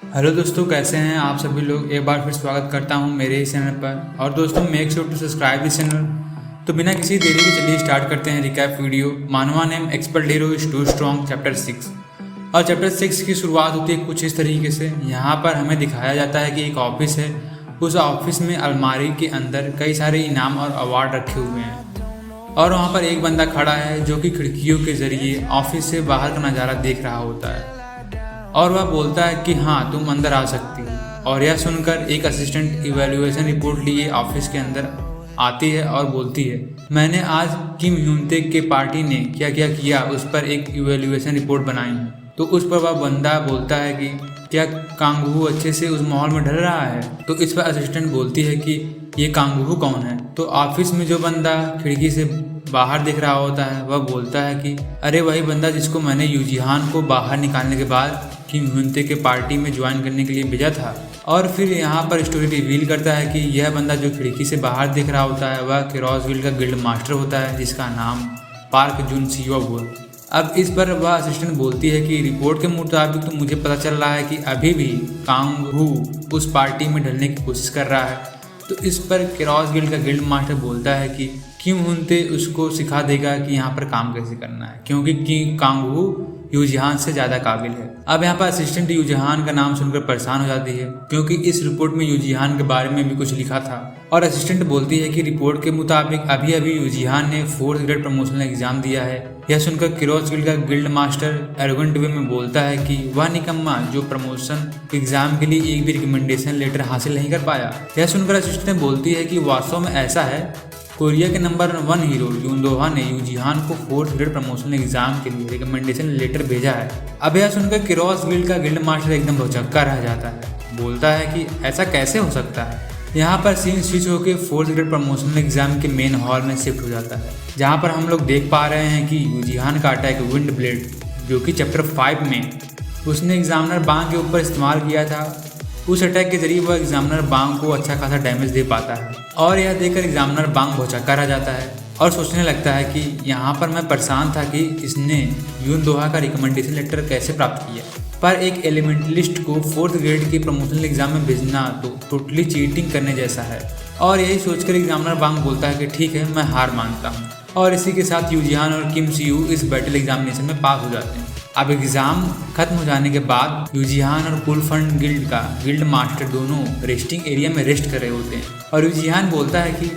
Hello दोस्तों, कैसे हैं आप सभी लोग। एक बार फिर स्वागत करता हूं मेरे ही चैनल पर। और दोस्तों, make sure to subscribe this channel. तो बिना किसी देरी के चलिए स्टार्ट करते हैं रिकैप वीडियो। मानवा name expert hero is too strong chapter 6। और चैप्टर 6 की शुरुआत होती है कुछ इस तरीके से। यहाँ पर हमें दिखाया जाता है कि एक ऑफिस है। उस ऑफिस में अलमारी के अंदर कई सारे इनाम और अवार्ड रखे हुए हैं और वहाँ पर एक बंदा खड़ा है जो कि खिड़कियों के जरिए ऑफिस से बाहर का नज़ारा देख रहा होता है और वह बोलता है कि हाँ, तुम अंदर आ सकती हो। और यह सुनकर एक असिस्टेंट इवैल्यूएशन रिपोर्ट लिए ऑफिस के अंदर आती है और बोलती है, मैंने आज किम ह्यूनते के पार्टी ने क्या क्या किया उस पर एक इवैल्यूएशन रिपोर्ट बनाई है। तो उस पर वह बंदा बोलता है कि क्या कांगहू अच्छे से उस माहौल में ढल रहा है। तो इस पर असिस्टेंट बोलती है कि ये कांगहू कौन है। तो ऑफिस में जो बंदा खिड़की से बाहर दिख रहा होता है वह बोलता है कि अरे वही बंदा जिसको मैंने यूजिहान को बाहर निकालने के बाद किम ह्यूनते के पार्टी में ज्वाइन करने के लिए भेजा था। और फिर यहाँ पर स्टोरी रिवील करता है कि यह बंदा जो खिड़की से बाहर दिख रहा होता है वह केरोसविल का गिल्ड मास्टर होता है जिसका नाम पार्क जुन सियो हुआ। अब इस पर वह असिस्टेंट बोलती है कि रिपोर्ट के मुताबिक तो मुझे पता चल रहा है कि अभी भी कांगहू उस पार्टी में ढलने की कोशिश कर रहा है। तो इस पर केरोस गिल्ड का गिल्ड मास्टर बोलता है कि किम ह्यूनते उसको सिखा देगा कि यहाँ पर काम कैसे करना है, क्योंकि कांगहू यूजिहान से ज़्यादा काबिल है। अब यहाँ पर असिस्टेंट यूजिहान का नाम सुनकर परेशान हो जाती है क्योंकि इस रिपोर्ट में यूजिहान के बारे में भी कुछ लिखा था। और असिस्टेंट बोलती है कि रिपोर्ट के मुताबिक अभी अभी यूजिहान ने 4th ग्रेड प्रमोशनल एग्जाम दिया है। यह सुनकर केरोस गिल्ड का गिल्ड मास्टर एरोगेंट वे में बोलता है कि वह निकम्मा जो प्रमोशन एग्जाम के लिए एक भी रिकमेंडेशन लेटर हासिल नहीं कर पाया। यह सुनकर असिस्टेंट बोलती है कि वास्तव में ऐसा है। कोरिया के नंबर 1 हीरो यूनदोहा ने यूजिहान को 4th ग्रेड प्रमोशनल एग्जाम के लिए रिकमेंडेशन लेटर भेजा है। अब यह सुनकर केरोस गिल्ड का गिल्ड मास्टर एकदम भौचक्का रह जाता है। बोलता है कि ऐसा कैसे हो सकता है। यहाँ पर सीन स्विच होकर 4th ग्रेड प्रमोशनल एग्जाम के मेन हॉल में शिफ्ट हो जाता है, जहाँ पर हम लोग देख पा रहे हैं कि यूजिहान का अटैक विंड ब्लेड जो कि चैप्टर 5 में उसने एग्जामिनर बांग के ऊपर इस्तेमाल किया था, उस अटैक के जरिए वह एग्जामिनर बांग को अच्छा खासा डैमेज दे पाता है। और यह देखकर एग्जामिनर बांग भौचक्का रह जाता है और सोचने लगता है कि यहाँ पर मैं परेशान था कि इसने यूनदोहा का रिकमेंडेशन लेटर कैसे प्राप्त किया, पर एक एलिमेंटलिस्ट को 4th ग्रेड के प्रमोशनल एग्जाम में भेजना तो टोटली चीटिंग करने जैसा है। और यही सोचकर एग्जामिनर बांग बोलता है कि ठीक है, मैं हार मानता हूँ। और इसी के साथ यूजिहान और किम सियू इस बैटल एग्जामिनेशन में पास हो जाते हैं। अब एग्ज़ाम खत्म हो जाने के बाद यूजिहान और कुलफंड गिल्ड का गिल्ड मास्टर दोनों रेस्टिंग एरिया में रेस्ट कर रहे होते हैं और यूजिहान बोलता है कि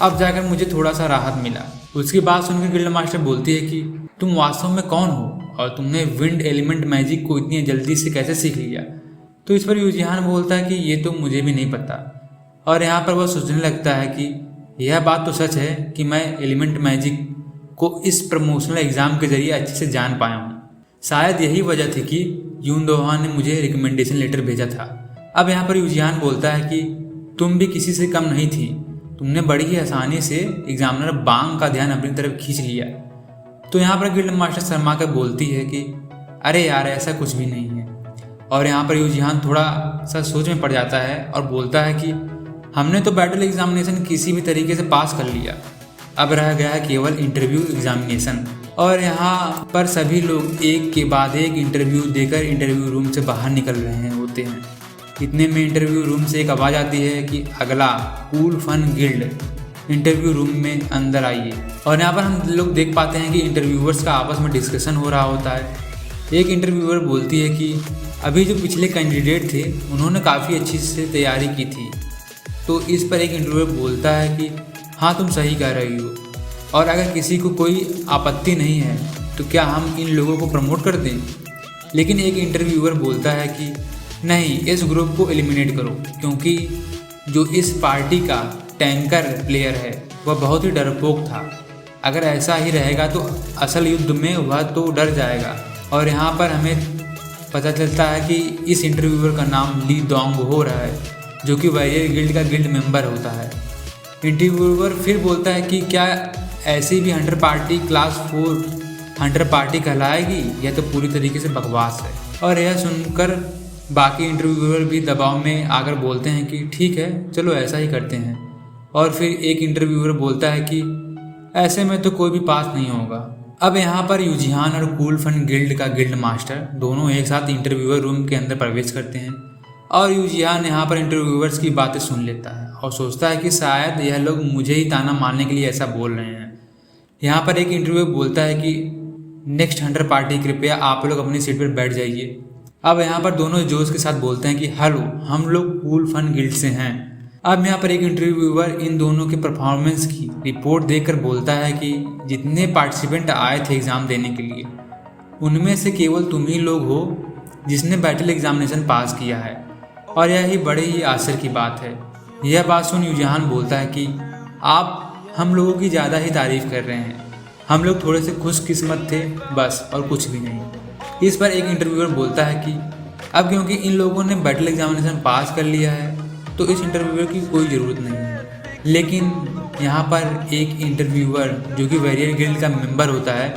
अब जाकर मुझे थोड़ा सा राहत मिला। उसकी बात सुनकर गिल्ड मास्टर बोलती है कि तुम वास्तव में कौन हो और तुमने विंड एलिमेंट मैजिक को इतनी जल्दी से कैसे सीख लिया। तो इस पर यूजिहान बोलता है कि ये तो मुझे भी नहीं पता। और यहाँ पर वह सोचने लगता है कि यह बात तो सच है कि मैं एलिमेंट मैजिक को इस प्रमोशनल एग्ज़ाम के जरिए अच्छे से जान पाया हूँ। शायद यही वजह थी कि यूनदोहा ने मुझे रिकमेंडेशन लेटर भेजा था। अब यहाँ पर यूजिहान बोलता है कि तुम भी किसी से कम नहीं थी, तुमने बड़ी ही आसानी से एग्जामिनर बांग का ध्यान अपनी तरफ खींच लिया। तो यहाँ पर गिल्ड मास्टर शर्मा कर बोलती है कि अरे यार, ऐसा कुछ भी नहीं है। और यहाँ पर यूजिहान थोड़ा सा सोच में पड़ जाता है और बोलता है कि हमने तो बैटल एग्जामिनेशन किसी भी तरीके से पास कर लिया, अब रह गया है केवल इंटरव्यू एग्जामिनेशन। और यहाँ पर सभी लोग एक के बाद एक इंटरव्यू देकर इंटरव्यू रूम से बाहर निकल रहे होते हैं। इतने में इंटरव्यू रूम से एक आवाज़ आती है कि अगला कूल फन गिल्ड इंटरव्यू रूम में अंदर आइए। और यहाँ पर हम लोग देख पाते हैं कि इंटरव्यूअर्स का आपस में डिस्कशन हो रहा होता है। एक इंटरव्यूअर बोलती है कि अभी जो पिछले कैंडिडेट थे उन्होंने काफ़ी अच्छी से तैयारी की थी। तो इस पर एक इंटरव्यूअर बोलता है कि हाँ, तुम सही कह रही हो, और अगर किसी को कोई आपत्ति नहीं है तो क्या हम इन लोगों को प्रमोट कर दें। लेकिन एक इंटरव्यूअर बोलता है कि नहीं, इस ग्रुप को एलिमिनेट करो, क्योंकि जो इस पार्टी का टैंकर प्लेयर है वह बहुत ही डरपोक था। अगर ऐसा ही रहेगा तो असल युद्ध में वह तो डर जाएगा। और यहाँ पर हमें पता चलता है कि इस इंटरव्यूअर का नाम ली दोंग हो रहा है, जो कि वॉरियर गिल्ड का गिल्ड मेंबर होता है। इंटरव्यूअर फिर बोलता है कि क्या ऐसी भी hunter party class 4 hunter party कहलाएगी, यह तो पूरी तरीके से बकवास है। और यह सुनकर बाकी इंटरव्यूअर भी दबाव में आकर बोलते हैं कि ठीक है, चलो ऐसा ही करते हैं। और फिर एक इंटरव्यूअर बोलता है कि ऐसे में तो कोई भी पास नहीं होगा। अब यहाँ पर यूजिहान और कूल फन गिल्ड का गिल्ड मास्टर दोनों एक साथ इंटरव्यूअर रूम के अंदर प्रवेश करते हैं और यूजियान यहाँ पर इंटरव्यूअर्स की बातें सुन लेता है और सोचता है कि शायद यह लोग मुझे ही ताना मारने के लिए ऐसा बोल रहे हैं। यहाँ पर एक इंटरव्यू बोलता है कि नेक्स्ट हंटर पार्टी कृपया आप लोग अपनी सीट पर बैठ जाइए। अब यहाँ पर दोनों जोश के साथ बोलते हैं कि हेलो, हम लोग कूल फन गिल्ड से हैं। अब यहाँ पर एक इंटरव्यूअर इन दोनों के परफॉर्मेंस की रिपोर्ट देखकर बोलता है कि जितने पार्टिसिपेंट आए थे एग्ज़ाम देने के लिए, उनमें से केवल तुम ही लोग हो जिसने बैटल एग्जामिनेशन पास किया है, और यह ही बड़े ही आश्चर्य की बात है। यह बात सुन यूजियान बोलता है कि आप हम लोगों की ज़्यादा ही तारीफ कर रहे हैं, हम लोग थोड़े से खुशकिस्मत थे बस, और कुछ भी नहीं। इस पर एक इंटरव्यूअर बोलता है कि अब क्योंकि इन लोगों ने बैटल एग्जामिनेशन पास कर लिया है तो इस इंटरव्यूअर की कोई ज़रूरत नहीं है। लेकिन यहाँ पर एक इंटरव्यूअर जो कि वॉरियर गिल्ड का मेंबर होता है,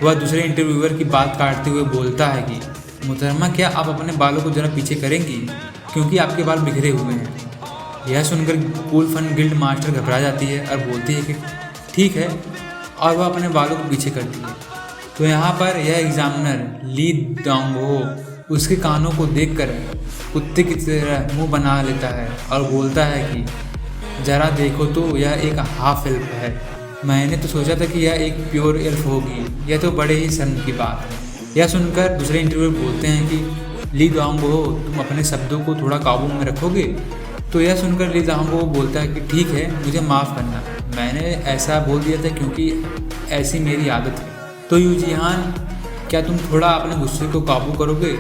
वह दूसरे इंटरव्यूअर की बात काटते हुए बोलता है कि मोहतरमा, क्या आप अपने बालों को ज़रा पीछे करेंगी क्योंकि आपके बाल बिखरे हुए हैं। यह सुनकर कूल फन गिल्ड मास्टर घबरा जाती है और बोलती है कि ठीक है, और वह अपने बालों को पीछे करती है। तो यहाँ पर यह एग्जामिनर ली डोंगहो उसके कानों को देखकर कुत्ते की तरह मुंह बना लेता है और बोलता है कि ज़रा देखो तो यह एक हाफ एल्फ है। मैंने तो सोचा था कि यह एक प्योर एल्फ होगी, यह तो बड़े ही शर्म की बात है। यह सुनकर दूसरे इंटरव्यूअर बोलते हैं कि ली डोंगहो, तुम अपने शब्दों को थोड़ा काबू में रखोगे। तो यह सुनकर ली डोंगहो बोलता है कि ठीक है, मुझे माफ़ करना, मैंने ऐसा बोल दिया था क्योंकि ऐसी मेरी आदत है। तो यूजियान, क्या तुम थोड़ा अपने गुस्से को काबू करोगे?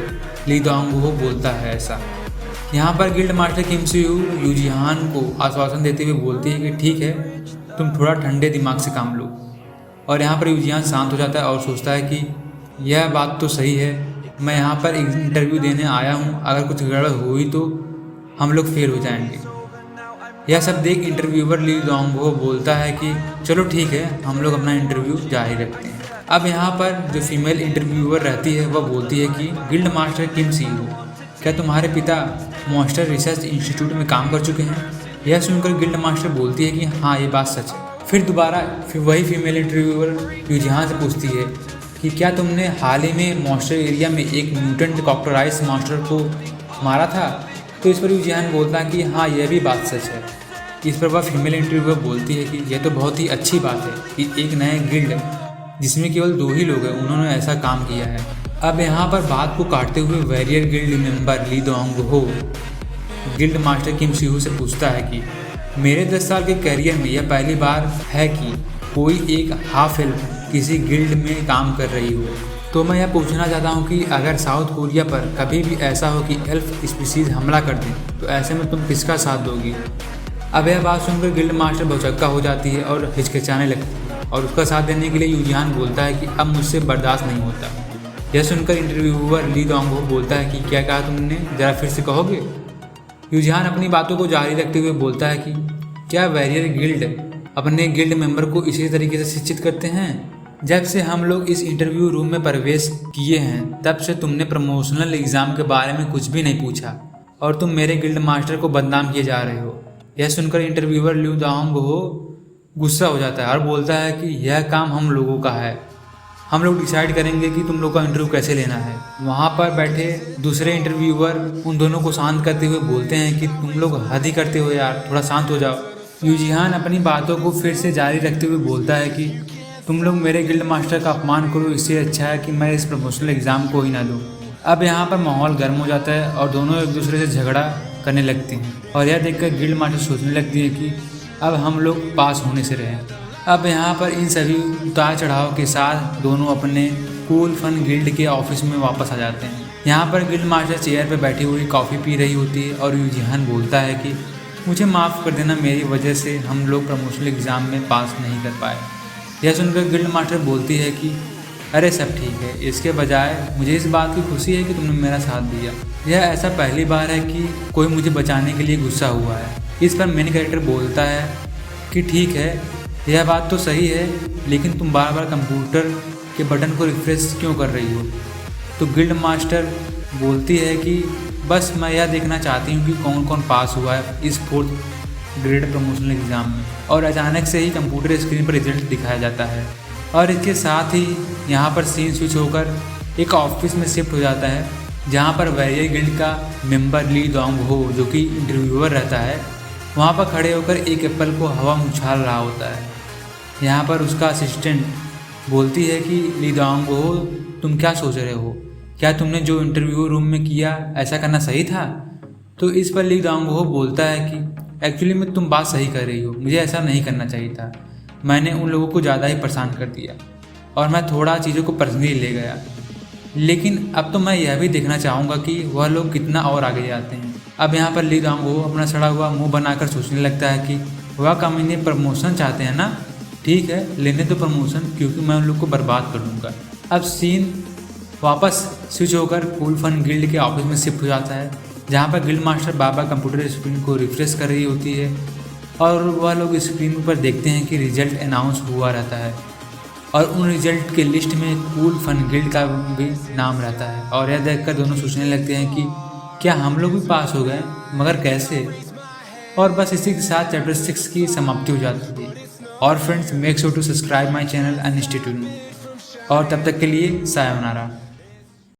ली डोंगहो बोलता है ऐसा। यहाँ पर गिल्ड मास्टर किम सियू यूजियान को आश्वासन देते हुए बोलती है कि ठीक है, तुम थोड़ा ठंडे दिमाग से काम लो। और यहाँ पर यूजियान शांत हो जाता है और सोचता है कि यह बात तो सही है, मैं यहाँ पर इंटरव्यू देने आया हूँ, अगर कुछ गड़बड़ हुई तो हम लोग फेल हो जाएंगे। यह सब देख इंटरव्यूअर ली डोंगहो बोलता है कि चलो ठीक है, हम लोग अपना इंटरव्यू जारी रखते हैं। अब यहाँ पर जो फीमेल इंटरव्यूअर रहती है वह बोलती है कि गिल्ड मास्टर किम सियू, क्या तुम्हारे पिता मॉन्स्टर रिसर्च इंस्टीट्यूट में काम कर चुके हैं? यह सुनकर गिल्ड मास्टर बोलती है कि हाँ, ये बात सच है। फिर दोबारा वही फीमेल इंटरव्यूअर यूजियान से पूछती है कि क्या तुमने हाल ही में मॉन्स्टर एरिया में एक म्यूटेंट कॉकटोराइस मॉन्स्टर को मारा था? तो इस पर यूजियान बोलता है कि हाँ, यह भी बात सच है। इस पर वह फीमेल इंटरव्यूअर बोलती है कि यह तो बहुत ही अच्छी बात है कि एक नए गिल्ड जिसमें केवल 2 ही लोग हैं, उन्होंने ऐसा काम किया है। अब यहाँ पर बात को काटते हुए वॉरियर गिल्ड मेंबर ली डोंगहो गिल्ड मास्टर किम सियू से पूछता है कि मेरे 10 साल के करियर में यह पहली बार है कि कोई एक हाफ एल्फ किसी गिल्ड में काम कर रही हो। तो मैं यह पूछना चाहता हूँ कि अगर साउथ कोरिया पर कभी भी ऐसा हो कि एल्फ स्पीसीज हमला कर दें, तो ऐसे में तुम किसका साथ दोगी? अब यह बात सुनकर गिल्ड मास्टर भौचक्का हो जाती है और हिचकिचाने लगती है, और उसका साथ देने के लिए यूजियान बोलता है कि अब मुझसे बर्दाश्त नहीं होता। यह सुनकर इंटरव्यूअर ली डोंगहो बोलता है कि क्या कहा तुमने, ज़रा फिर से कहोगे? यूजियान अपनी बातों को जारी रखते हुए बोलता है कि क्या वॉरियर गिल्ड अपने गिल्ड मेंबर को इसी तरीके से शिक्षित करते हैं? जब से हम लोग इस इंटरव्यू रूम में प्रवेश किए हैं, तब से तुमने प्रमोशनल एग्ज़ाम के बारे में कुछ भी नहीं पूछा, और तुम मेरे गिल्ड मास्टर को बदनाम किए जा रहे हो। यह सुनकर इंटरव्यूअर ली डोंगहो गुस्सा हो जाता है और बोलता है कि यह काम हम लोगों का है, हम लोग डिसाइड करेंगे कि तुम लोग का इंटरव्यू कैसे लेना है। वहाँ पर बैठे दूसरे इंटरव्यूअर उन दोनों को शांत करते हुए बोलते हैं कि तुम लोग हद ही करते हो यार, थोड़ा शांत हो जाओ। यूजियान अपनी बातों को फिर से जारी रखते हुए बोलता है कि तुम लोग मेरे गिल्ड मास्टर का अपमान करो, इससे अच्छा है कि मैं इस प्रमोशनल एग्ज़ाम को ही ना दूँ। अब यहाँ पर माहौल गर्म हो जाता है और दोनों एक दूसरे से झगड़ा करने लगते हैं, और यह देखकर गिल्ड मास्टर सोचने लगती है कि अब हम लोग पास होने से रहे। अब यहाँ पर इन सभी उतार चढ़ाव के साथ दोनों अपने कूल फन गिल्ड के ऑफिस में वापस आ जाते हैं। यहाँ पर गिल्ड मास्टर चेयर पर बैठी हुई कॉफ़ी पी रही होती है और यूजियान बोलता है कि मुझे माफ़ कर देना, मेरी वजह से हम लोग प्रमोशनल एग्ज़ाम में पास नहीं कर पाए। यह सुनकर गिल्ड मास्टर बोलती है कि अरे सब ठीक है, इसके बजाय मुझे इस बात की खुशी है कि तुमने मेरा साथ दिया। यह ऐसा पहली बार है कि कोई मुझे बचाने के लिए गुस्सा हुआ है। इस पर मेन कैरेक्टर बोलता है कि ठीक है, यह बात तो सही है, लेकिन तुम बार बार कंप्यूटर के बटन को रिफ्रेश क्यों कर रही हो? तो गिल्ड मास्टर बोलती है कि बस मैं यह देखना चाहती हूँ कि कौन कौन पास हुआ है इस 4th ग्रेड प्रमोशनल एग्ज़ाम में। और अचानक से ही कंप्यूटर स्क्रीन पर रिजल्ट दिखाया जाता है, और इसके साथ ही यहाँ पर सीन स्विच होकर एक ऑफिस में शिफ्ट हो जाता है, जहाँ पर वैरियर गिल्ड का मेंबर ली डोंग हो, जो कि इंटरव्यूअर रहता है, वहाँ पर खड़े होकर एक एप्पल को हवा में उछाल रहा होता है। यहाँ पर उसका असिस्टेंट बोलती है कि ली डोंग हो, तुम क्या सोच रहे हो? क्या तुमने जो इंटरव्यू रूम में किया ऐसा करना सही था? तो इस पर ली डोंग हो बोलता है कि एक्चुअली में तुम बात सही कर रही हो, मुझे ऐसा नहीं करना चाहिए था। मैंने उन लोगों को ज़्यादा ही परेशान कर दिया और मैं थोड़ा चीज़ों को पर्सनली ले गया। लेकिन अब तो मैं यह भी देखना चाहूँगा कि वह लोग कितना और आगे जाते हैं। अब यहाँ पर ली डोंग हो अपना सड़ा हुआ मुंह बनाकर सोचने लगता है कि वह कमीने प्रमोशन चाहते हैं ना, ठीक है लेने दो प्रमोशन, क्योंकि मैं उन लोग को बर्बाद कर दूँगा। अब सीन वापस स्विच होकर कूल फन गिल्ड के ऑफिस में शिफ्ट हो जाता है, जहाँ पर गिल्ड मास्टर बाबा कंप्यूटर स्क्रीन को रिफ्रेश कर रही होती है और वह लोग स्क्रीन पर देखते हैं कि रिजल्ट अनाउंस हुआ रहता है और उन रिजल्ट के लिस्ट में कूल फन गिल्ड का भी नाम रहता है। और यह देखकर दोनों सोचने लगते हैं कि क्या हम लोग भी पास हो गए, मगर कैसे? और बस इसी के साथ चैप्टर 6 की समाप्ति हो जाती है। और friends, make sure to subscribe my channel and stay tuned. और तब तक के लिए सायोनारा।